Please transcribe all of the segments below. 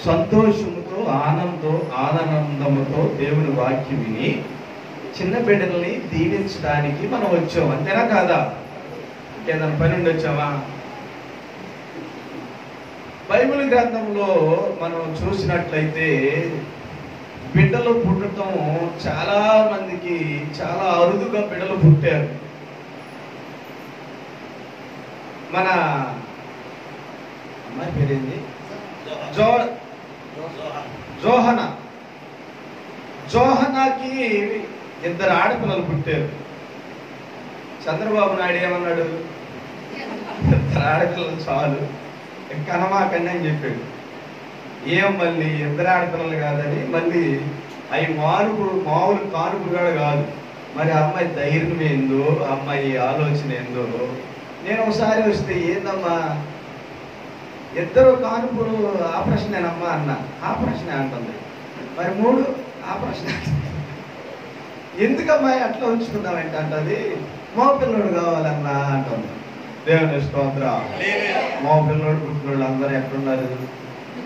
సంతోషముతో ఆనందముతో దేవుని వాక్యం విని చిన్న బిడ్డల్ని దీవించడానికి మనం వచ్చాం, అంతేనా కాదా? ఇంకేదైనా పని ఉండి వచ్చామా? బైబిల్ గ్రంథంలో మనం చూసినట్లయితే బిడ్డలు పుట్టడం చాలా మందికి చాలా అరుదుగా బిడ్డలు పుట్టారు. మన అమ్మాయి పేరేంది? జోహనాకి 2 ఆడపిల్లలు పుట్టారు. చంద్రబాబు నాయుడు ఏమన్నాడు? 2 ఆడపిల్లలు చాలు, కనమాకండి అని చెప్పాడు. ఏం మళ్ళీ 2 ఆడపిల్లలు కాదని మళ్ళీ అవి మామూలు కానుపులు కూడా కాదు. మరి అమ్మాయి ధైర్యం ఏందో, అమ్మాయి ఆలోచన ఏందో. నేను ఒకసారి వస్తే ఏందమ్మా 2 కానుపులు ఆపరేషనేనమ్మా అన్న. ఆపరేషనే అంటుంది. మరి 3 ఆపరేషన్ ఎందుకమ్మా అట్లా ఉంచుకున్నామంటే అంటది మో పిల్లోడు కావాలన్నా అంటుంది. దేవుని స్తోత్రం. మో పిల్లోడు పుట్టినోళ్ళు అందరూ ఎక్కడున్నారు?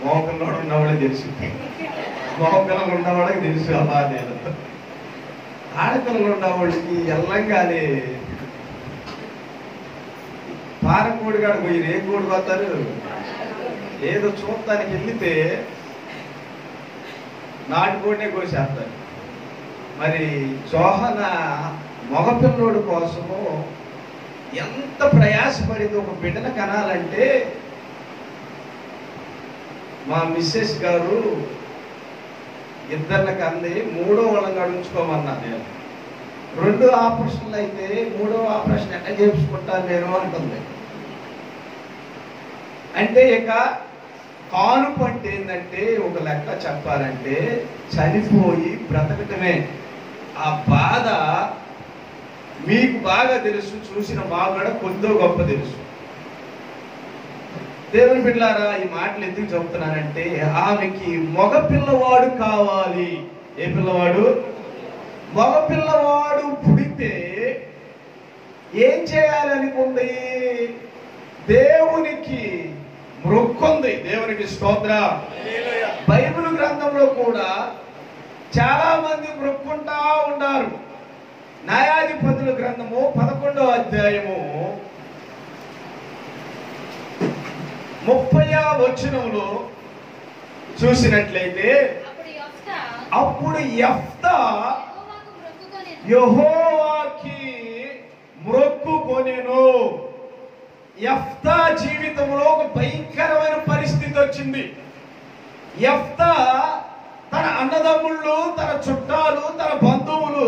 మో పిల్లోడు ఉన్నవాళ్ళే తెలుసు, మో పిల్లలు ఉన్నవాళ్ళకి తెలుసు. అమ్మా నేను ఆడపిల్లలు ఉన్నవాళ్ళకి ఎల్లంగానే పారకూడి కాడ పోయి ఏ కూడి పోతారు? ఏదో చూడటానికి వెళ్తే నాటుకోడినే కోసేస్తారు. మరి జోహన మగపిల్లోడు కోసము ఎంత ప్రయాసపడింది ఒక బిడ్డను కనాలంటే. మా మిస్సెస్ గారు 2 కంది 3వ వాళ్ళని ఉంచుకోమన్నా. నేను 2 ఆపరేషన్లు అయితే 3వ ఆపరేషన్ ఎట్లా చేయించుకుంటాను నేను అంటుంది. అంటే ఇక కానుపు అంటే ఏంటంటే ఒక లెక్క చెప్పాలంటే చనిపోయి బ్రతకటమే. ఆ బాధ మీకు బాగా తెలుసు, చూసిన మాకు కూడా కొద్దో గొప్ప తెలుసు. దేవుని బిడ్డలారా, ఈ మాటలు ఎందుకు చెబుతున్నానంటే ఆమెకి మగ పిల్లవాడు కావాలి. ఏ పిల్లవాడు? మగ పిల్లవాడు పుడితే ఏం చేయాలనుకుంది? దేవునికి మొక్కుంది. దేవునికి స్తోత్రం. బైబిల్ గ్రంథంలో కూడా చాలా మంది మొక్కుంటా ఉన్నారు. న్యాయాధిపతుల గ్రంథము 11వ అధ్యాయము 30వ వచనంలో చూసినట్లయితే అప్పుడు యెఫ్తా యెహోవాకి మొక్కుకొనెను. యెఫ్తా జీవితంలో ఒక భయంకరమైన పరిస్థితి వచ్చింది. యెఫ్తా తన అన్నదమ్ముళ్ళు, తన చుట్టాలు, తన బంధువులు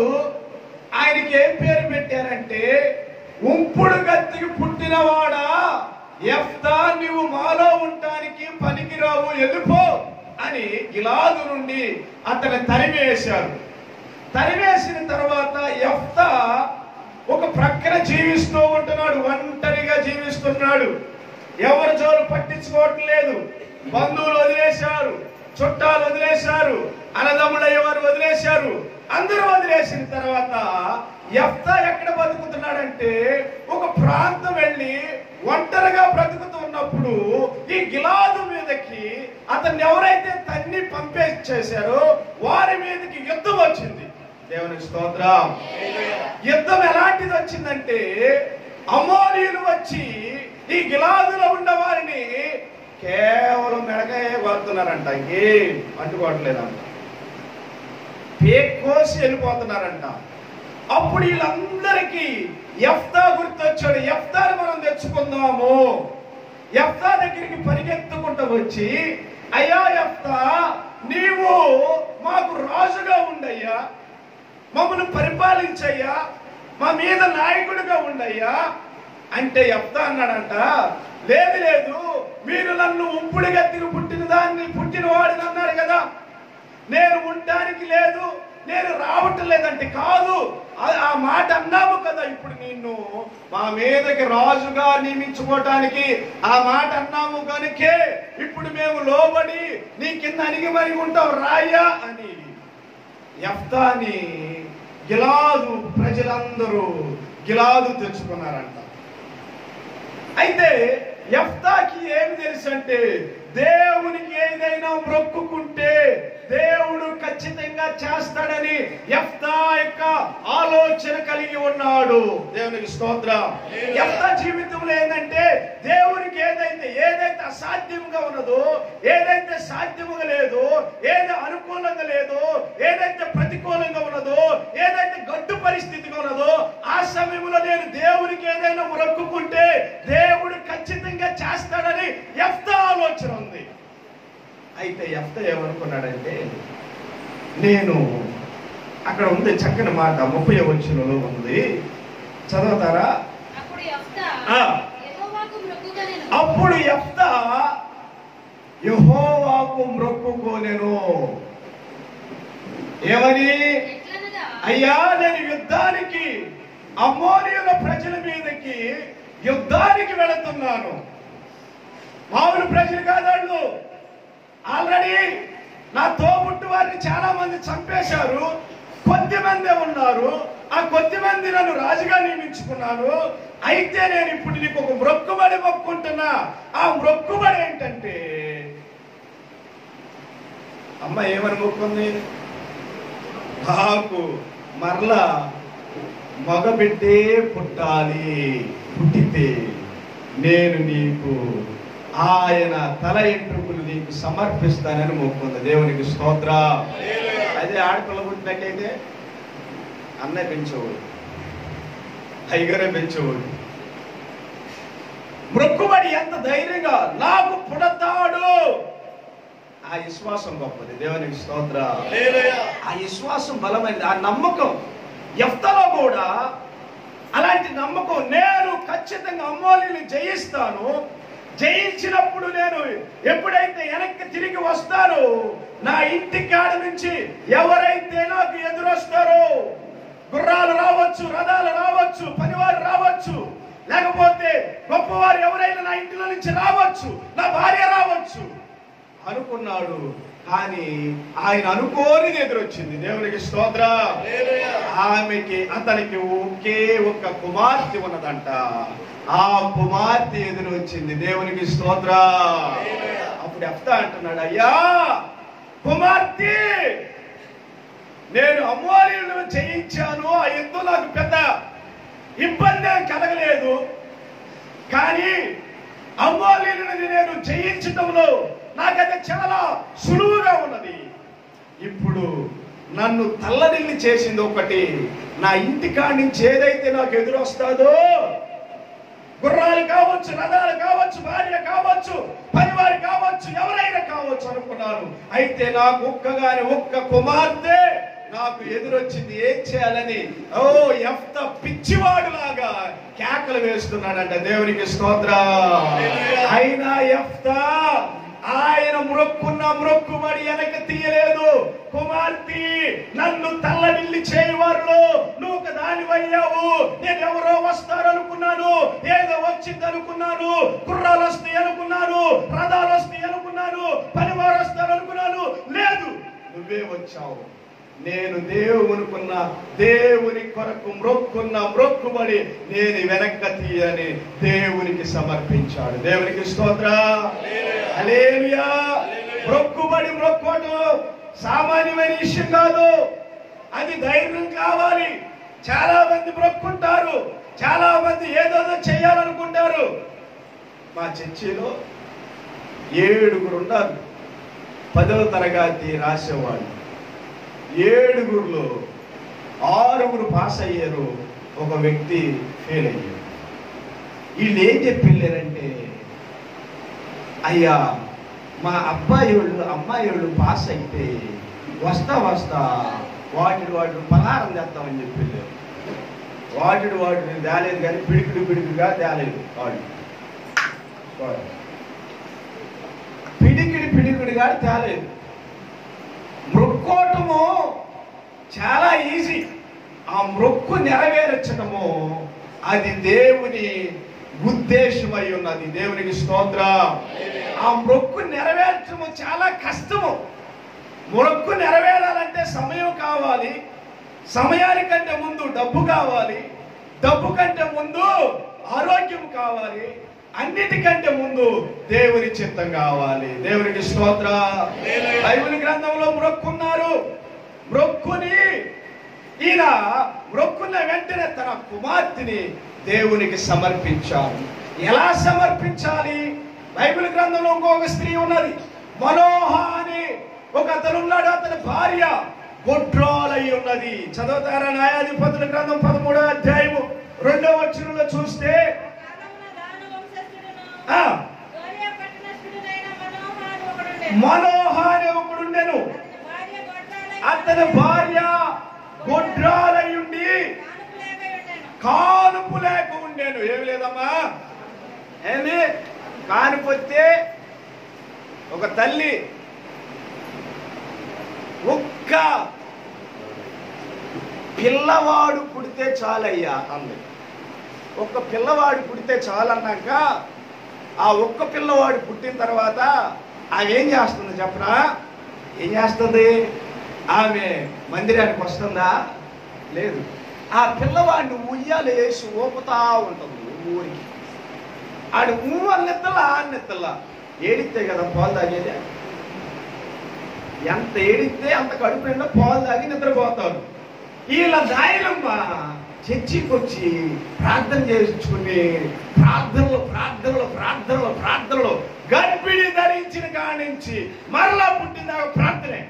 ఆయనకి ఏం పేరు పెట్టారంటే ఉంపుడు గత్తికి పుట్టినవాడా యెఫ్తా, నీవు మాలో ఉండటానికి పనికిరావు, వెళ్ళిపో అని గిలాదు నుండి అతను తరివేశారు. తరివేసిన తర్వాత యెఫ్తా ఒక ప్రక్కన జీవిస్తూ ఉంటున్నాడు, ఒంటరిగా జీవిస్తున్నాడు. ఎవరి జోలు పట్టించుకోవట్లేదు. బంధువులు వదిలేశారు, చుట్టాలు వదిలేశారు, అన్నదమ్ములు ఎవరు వదిలేశారు. అందరూ వదిలేసిన తర్వాత యెఫ్తా ఎక్కడ బతుకుతున్నాడంటే ఒక ప్రాంతం వెళ్ళి ఒంటరిగా బ్రతుకుతున్నప్పుడు ఈ గిలాదు మీదకి అతన్ని ఎవరైతే తన్ని పంపేసేశారో వారి మీదకి యుద్ధం వచ్చింది. దేవునికి స్తోత్రం. యుద్ధం ఎలాంటిది వచ్చిందంటే అమోరీయులు వచ్చి ఈ గిలాదులో ఉన్న వారిని కేవలం మెడకాయ కొడుతున్నారంట, ఇంకేం అంటుకోవట్లేదంట, పేకోసి వెళ్ళిపోతున్నారంట. అప్పుడు వీళ్ళందరికీ యెఫ్తా గుర్తొచ్చాడు. యెఫ్తాను మనం తెచ్చుకుందాము. యెఫ్తా దగ్గరికి పరిగెత్తుకుంటూ వచ్చి, అయ్యా యెఫ్తా, నీవు మాకు రాజుగా ఉండయ్యా, మమ్మల్ని పరిపాలించయ్యా, మా మీద నాయకుడిగా ఉండయ్యా అంటే యెఫ్తా అన్నాడంట, లేదు లేదు, మీరు నన్ను ఉంపుడు గత్తికి పుట్టిన వాడిని అన్నారు కదా, నేను ఉండడానికి లేదు, నేను రావటం లేదంటే కాదు, ఆ మాట అన్నావు కదా, ఇప్పుడు నిన్ను మా మీదకి రాజుగా నియమించుకోవటానికి ఆ మాట అన్నాము కనుకే ఇప్పుడు మేము లోబడి నీ కింద అణిగి మరిగి ఉంటాం రాయ్యా అని యెఫ్తాని గిలాదు ప్రజలందరూ గిలాదు తెచ్చుకున్నారంట. అయితే యెఫ్తాకి ఏమి తెలుసు అంటే దేవునికి ఏదైనా చేస్తాడని యెఫ్తా యొక్క ఆలోచన కలిగి ఉన్నాడు. దేవునికి స్తోత్రం. యెఫ్తా జీవితంలో ఏంటంటే దేవునికి ఏదైతే అసాధ్యంగా ఉన్నదో, ఏదైతే సాధ్యముగా లేదో, ఏది అనుకూలంగా లేదో, ఏదైతే ప్రతికూలంగా ఉన్నదో, ఏదైతే గడ్డు పరిస్థితిగా ఉన్నదో, ఆ సమయంలో నేను దేవునికి ఏదైనా మొక్కుకుంటే దేవుడు ఖచ్చితంగా చేస్తాడని యెఫ్తా ఆలోచన ఉంది. అయితే యెఫ్తా ఏమనుకున్నాడంటే, నేను అక్కడ ఉంది చక్కని మాట 30వ వచనంలో ఉంది, చదువుతారా? అప్పుడు యెఫ్తా యెహోవాకు మొక్కుకొనెను. ఏమని? అయ్యా, నేను యుద్ధానికి అమ్మోనీయుల ప్రజల మీదకి యుద్ధానికి వెళుతున్నాను. మామూలు ప్రజలు కాదాళ్ళు. ఆల్రెడీ నా తోబుట్టు వారిని చాలా మంది చంపేశారు. కొద్ది మందే ఉన్నారు. ఆ కొద్ది మంది నన్ను రాజుగా నియమించుకున్నాను. అయితే నేను ఇప్పుడు నీకు ఒక మొక్కుబడి మొక్కుంటున్నా. ఆ మొక్కుబడి ఏంటంటే, అమ్మ ఏమని మొక్కుంది? నాకు మరలా మగబిడ్డే పుట్టాలి. పుట్టితే నేను నీకు ఆయన తల ఎంట్రుకులు నీకు సమర్పిస్తానని మొక్కుంది. దేవునికి స్తోత్రం. అదే ఆడపిల్ల పుట్టినట్టయితే అన్నయ్య పెంచేవాడు, అయ్యగారే పెంచేవాడు. మొక్కుబడి ఎంత ధైర్యంగా నాకు పుడతాడు. ఆ విశ్వాసం గొప్పది. దేవునికి స్తోత్రం. ఆ విశ్వాసం బలమైనది. ఆ నమ్మకం యెఫ్తాలో కూడా అలాంటి నమ్మకం. నేను ఖచ్చితంగా అమ్మోనీయుల్ని జయిస్తాను. జయించినప్పుడు నేను ఎప్పుడైతే వెనక్కి తిరిగి వస్తానో, నా ఇంటి కాడ నుంచి ఎవరైతే నాకు ఎదురొస్తారో, గుర్రాలు రావచ్చు, రథాలు రావచ్చు, పనివారు రావచ్చు, లేకపోతే గొప్పవారు ఎవరైనా నా ఇంటిలో నుంచి రావచ్చు, నా భార్య రావచ్చు అనుకున్నాడు. కానీ ఆయన అనుకోనిది ఎదురొచ్చింది. దేవునికి స్తోత్రం. అతనికి ఒకే ఒక్క కుమార్తె ఉన్నదంట. ఆ కుమార్తె ఎదురొచ్చింది. దేవునికి స్తోత్రం. అప్పుడు యెఫ్తా అంటున్నాడు, అయ్యా కుమార్తె, నేను అమ్మోనీయులను జయించాను. ఆ యుద్ధం నాకు పెద్ద ఇబ్బంది కలగలేదు. కానీ అమ్మోనీయులను నేను జయించడంలో నాకైతే చాలా సులువుగా ఉన్నది. ఇప్పుడు నన్ను తల్లడిల్లి చేసింది ఒకటి, నా ఇంటి కాడి నుంచి ఏదైతే నాకు ఎదురొస్తాదో, గుర్రాలు కావచ్చు, రథాలు కావచ్చు, భార్య కావచ్చు, పనివారు కావచ్చు, ఎవరైనా కావచ్చు అనుకున్నాను. అయితే నాకు ఒక్క కుమార్తె నాకు ఎదురొచ్చింది. ఏం చేయాలని యెఫ్తా పిచ్చివాడు లాగా కేకలు వేస్తున్నాడంట. దేవునికి స్తోత్రం. అయినా యెఫ్తా ఆయన మొక్కుబడి వెనక తీయలేదు. కుమార్తె, నన్ను తల్లడిల్లి చేయవారులో నువ్వు ఒక దానివయ్యావు. నేను ఎవరో వస్తారనుకున్నాను, ఏదో వచ్చింది అనుకున్నాను, గుర్రాలు వస్తాయి అనుకున్నాను, రథాలు వస్తాయి అనుకున్నాను, పనివారు వస్తారు అనుకున్నాను. లేదు, నువ్వే వచ్చావు. నేను దేవునుకున్న దేవుని కొరకు మొక్కుబడి నేను వెనక్కి తీయని దేవునికి సమర్పించాడు. దేవునికి స్తోత్రం. హల్లెలూయా. మొక్కుకోవడం సామాన్యమైన విషయం కాదు. అది ధైర్యం కావాలి. చాలా మంది మొక్కుంటారు, చాలా మంది ఏదో చేయాలనుకుంటారు. మా చర్చిలో 7 ఉన్నారు 10వ తరగతి రాసేవాళ్ళు. 7లో 6 పాస్ అయ్యారు, ఒక వ్యక్తి ఫెయిల్ అయ్యారు. వీళ్ళు ఏం చెప్పి వెళ్ళారంటే, అయ్యా మా అమ్మాయి వాళ్ళు పాస్ అయితే వస్తా వాటి పలహారం చేస్తామని చెప్పి వెళ్ళారు. వాటిని తేలేదు, కానీ పిడికిడిగా తేలేదు. పిడికిడిగా తేలేదు. మొక్కోటము చాలా ఈజీ. ఆ మొక్కు నెరవేర్చడము అది దేవుని ఉద్దేశమై ఉన్నది. దేవునికి స్తోత్రం. ఆ మొక్కు నెరవేర్చడము చాలా కష్టము. మొక్కు నెరవేరాలంటే సమయం కావాలి. సమయానికంటే ముందు డబ్బు కావాలి. డబ్బు కంటే ముందు ఆరోగ్యం కావాలి. అన్నిటికంటే ముందు దేవుని చిత్తం కావాలి. దేవునికి స్తోత్రం. బైబిల్ గ్రంథంలో మొక్కున్నారు. మ్రొక్కుని ఈయన మ్రొక్కున్న వెంటనే తన కుమార్తెని దేవునికి సమర్పించాలి. ఎలా సమర్పించాలి? బైబిల్ గ్రంథంలో ఇంకొక స్త్రీ ఉన్నది, మనోహ అని ఒక అతను ఉన్నాడు. అతని భార్య గొడ్రాలై ఉన్నది. చదువుతారా? న్యాయాధిపతుల గ్రంథం 13వ అధ్యాయము 2వ వచనంలో చూస్తే మనోహ అనే ఒకడుండెను. అతని భార్య గొడ్రాలై ఉండి కానుపు లేక ఉండేను. ఏమి లేదమ్మా, ఏంది కానుపొస్తే ఒక తల్లి ఒక్క పిల్లవాడు పుడితే చాలయ్యా అంది. ఒక్క పిల్లవాడు పుడితే చాలన్నాక ఆ ఒక్క పిల్లవాడు పుట్టిన తర్వాత ఆమె ఏం చేస్తుంది చెప్పనా? ఏం చేస్తుంది? ఆమె మందిరానికి వస్తుందా? లేదు. ఆ పిల్లవాడిని ఉయ్యాలు వేసి ఊపుతా ఉంటుంది ఊరికి. ఆడు అన్నెత్తలా అన్నెత్తలా ఏడితే కదా పాలు తాగేది. ఎంత ఏడితే అంత కడుపు నిండా పాలు తాగి నిద్రపోతారు. వీళ్ళ నాయనమ్మ చర్చికి వచ్చి ప్రార్థన చేసుకుని ప్రార్థనలు గర్భిణి ధరించిన కానించి మరలా పుట్టిన ప్రార్థనే.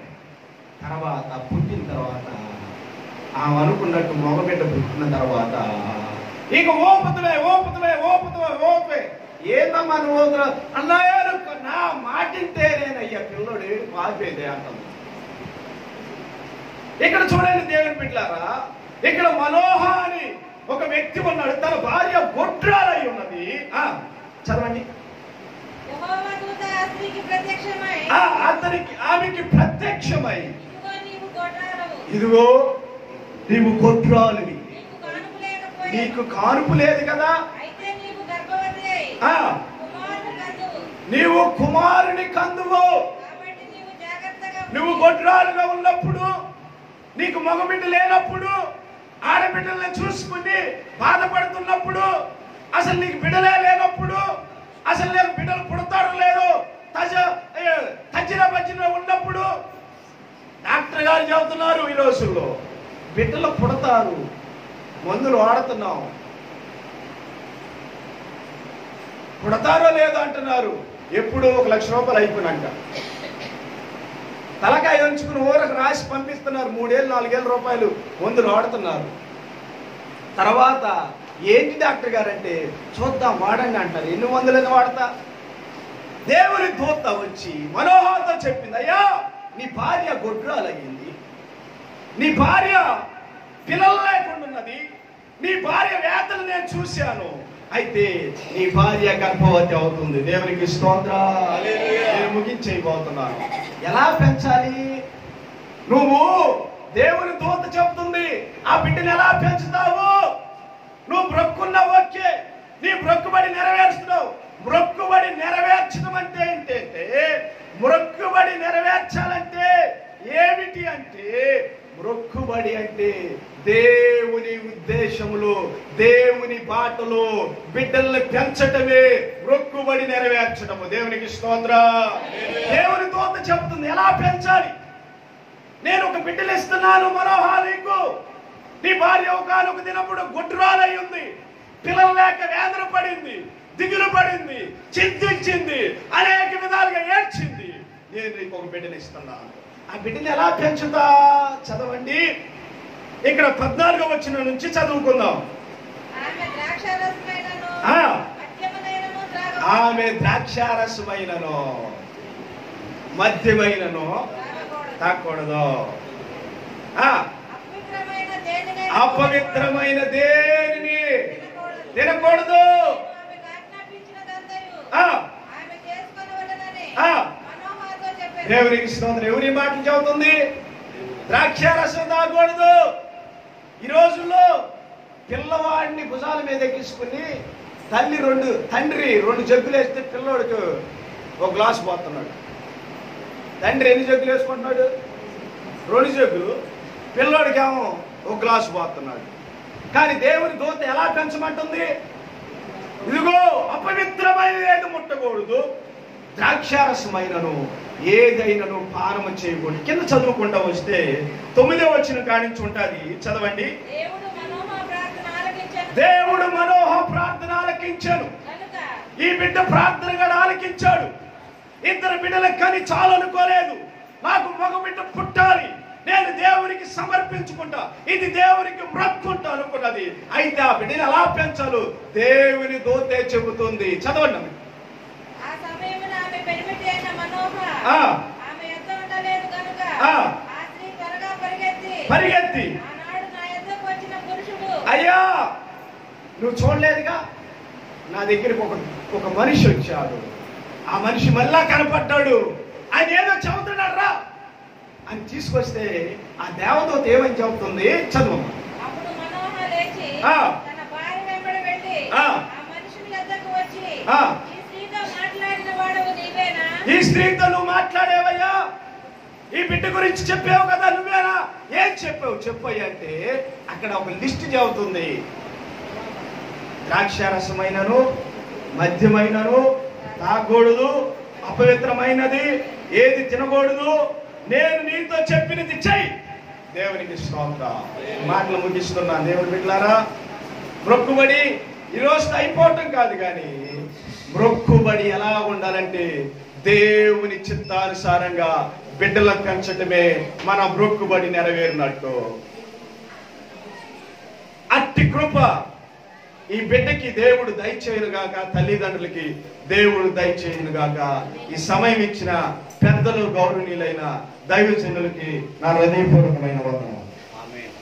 తర్వాత పుట్టిన తర్వాత ఆమె అనుకున్నట్టు మగబిడ్డ పుట్టిన తర్వాత ఇక ఓపే ఏందమ్మా నువ్వు అన్నాయా? నా మాటింటేనేనయ్యా పిల్లడు ఆపేదే అంటుంది. ఇక్కడ చూడండి దేవుని బిడ్డలారా, ఇక్కడ మనోహ అని ఒక వ్యక్తి ఉన్నాడు. తన భార్య గొడ్రాలై ఉన్నది. చదవండి. ఆమెకి ప్రత్యక్షమై ఇదిగో నీవు గొడ్రాలివి, నీకు కానుపు లేదు కదా, నీవు కుమారుని కందువు. నువ్వు గొడ్రాలుగా ఉన్నప్పుడు, నీకు మగబిడ్డ లేనప్పుడు, ఆడబిడ్డల్ని చూసుకుని బాధపడుతున్నప్పుడు, అసలు నీకు బిడ్డలే లేనప్పుడు, అసలు నీకు బిడ్డలు పుడతారు లేదు తజ్జిన బజ్జిన ఉన్నప్పుడు డాక్టర్ గారు చెబుతున్నారు ఈ రోజుల్లో బిడ్డలు పుడతారు, మందులు వాడుతున్నాం, పుడతారో లేదో అంటున్నారు. ఎప్పుడు 1 లక్ష రూపాయలు అయిపోయినాక తలకాయ ఉంచుకుని ఊరకు రాసి పంపిస్తున్నారు. 3 ఏళ్ళు 4 ఏళ్ళ రూపాయలు మందులు వాడుతున్నారు. తర్వాత ఏంటి డాక్టర్ గారు అంటే చూద్దాం వాడండి అంటారు. ఎన్ని మందులని వాడతా? దేవుని దూత వచ్చి మనోహరతో చెప్పింది, అయ్యా నీ భార్య గొడ్రాలయ్యింది, నీ భార్య పిల్లలు లేకుండా ఉన్నది, నీ భార్య వేదన నేను చూశాను, అయితే నీ భార్య గర్భవతి అవుతుంది. దేవునికి స్తోత్రం. నేను ముగించైపోతున్నాను. ఎలా పెంచాలి? నువ్వు దేవుని దూత చెప్తుంది, ఆ బిడ్డను ఎలా పెంచుతావు? నువ్వు బ్రొక్కున్నావు, ఓకే, నీ బ్రొక్కుబడి నెరవేరుస్తున్నావు. బ్రొక్కుబడి నెరవేర్చడం అంటే ఏంటంటే, బ్రొక్కుబడి నెరవేర్చాలంటే ఏమిటి అంటే, బ్రొక్కుబడి అంటే దేవుని ఉద్దేశములో, దేవుని బాటలో బిడ్డల్ని పెంచటమే బ్రొక్కుబడి నెరవేర్చడము. దేవునికి స్తోత్రం. దేవుని దూత చెప్తుంది ఎలా పెంచాలి. నేను ఒక బిడ్డలు ఇస్తున్నాను మనోహా నీకు. నీ భార్య ఒకనొక దినప్పుడు గొడ్రాలై ఉంది, పిల్లలు లేక వేదన పడింది, దిగులు పడింది, చింతించింది, అనేక విధాలుగా ఏడ్చింది. నేను నీకు ఒక బిడ్డను ఇస్తున్నాను. ఆ బిడ్డని ఎలా పెంచుతా? చదవండి. ఇక్కడ 14వ వచనం నుంచి చదువుకుందాం. ఆమె ద్రాక్షారసమైనను మద్యమైనను తాకూడదు, అపవిత్రమైన దేనిని తినకూడదు. దేవునికి స్తోత్రం. ఎవరి మాటలు చెబుతుంది? ద్రాక్షారసం తాగకూడదు. ఈ రోజుల్లో పిల్లవాడిని భుజాల మీద ఎక్కించుకుని తండ్రి 2 జగ్గులు వేస్తే పిల్లోడికి 1 గ్లాసు పోతున్నాడు. తండ్రి ఎన్ని జగ్గులు వేసుకుంటున్నాడు? 2 జగ్గులు. పిల్లోడికేమో 1 గ్లాసు పోతున్నాడు. కానీ దేవుని దూత ఎలా పెంచమంటుంది? ఇదిగో అపవిత్రమైనది ఏది ముట్టకూడదు, ద్రాక్షారసమైనను ఏదైనను పానము చేయకూడదు. కింద చదువుకుంటా వస్తే 9వ వచనం కానించి ఉంటుంది, చదవండి. దేవుడు మనోహ ప్రార్థన ఆలకించాడు. ఈ బిడ్డ ప్రార్థన కూడా ఆలకించాడు. 2 బిడ్డలకు కానీ చాలు అనుకోలేదు. నాకు మగ బిడ్డ పుట్టాలి, నేను దేవునికి సమర్పించుకుంటా, ఇది దేవునికి మొక్కుకుంటా అనుకున్నది. అయితే ఆ బిడ్డని ఎలా పెంచాలో దేవుని దూతే చెబుతుంది. చదవండి. పరిగెత్తి అయ్యా నువ్వు చూడలేదుగా, నా దగ్గరికి ఒక మనిషి వచ్చాడు, ఆ మనిషి మళ్ళా కనపడ్డాడు, ఆయన ఏదో చెబుతున్నాడు రా అని తీసుకొస్తే ఆ దేవదూత ఏమని చెబుతుంది, చదువు. ఈ స్త్రీతో నువ్వు మాట్లాడేవయ్యా, ఈ బిడ్డ గురించి చెప్పావు కదా, నువ్వేనా, ఏం చెప్పావు చెప్పయ్యా అంటే అక్కడ ఒక లిస్ట్ చెబుతుంది. ద్రాక్షారసమైనను మద్యమైనను తాగకూడదు, అపవిత్రమైనది ఏది తినకూడదు, నేను నీతో చెప్పినది చెయ్యి. దేవునికి స్తోత్రం. మాటలు ముగిస్తున్నా. దేవుని బిడ్డలారా, మొక్కుబడి ఈరోజు అయిపోవటం కాదు, కానీ మొక్కుబడి ఎలా ఉండాలంటే దేవుని చిత్తానుసారంగా బిడ్డలను పెంచటమే మన మొక్కుబడి నెరవేరినట్టు. అట్టి కృప ఈ బిడ్డకి దేవుడు దయచేయునుగాక, తల్లిదండ్రులకి దేవుడు దయచేయునుగాక. ఈ సమయం ఇచ్చిన పెద్దలు, గౌరవనీయులైన దైవజనులకి నా హృదయపూర్వకమైన వందనాలు. ఆమేన్.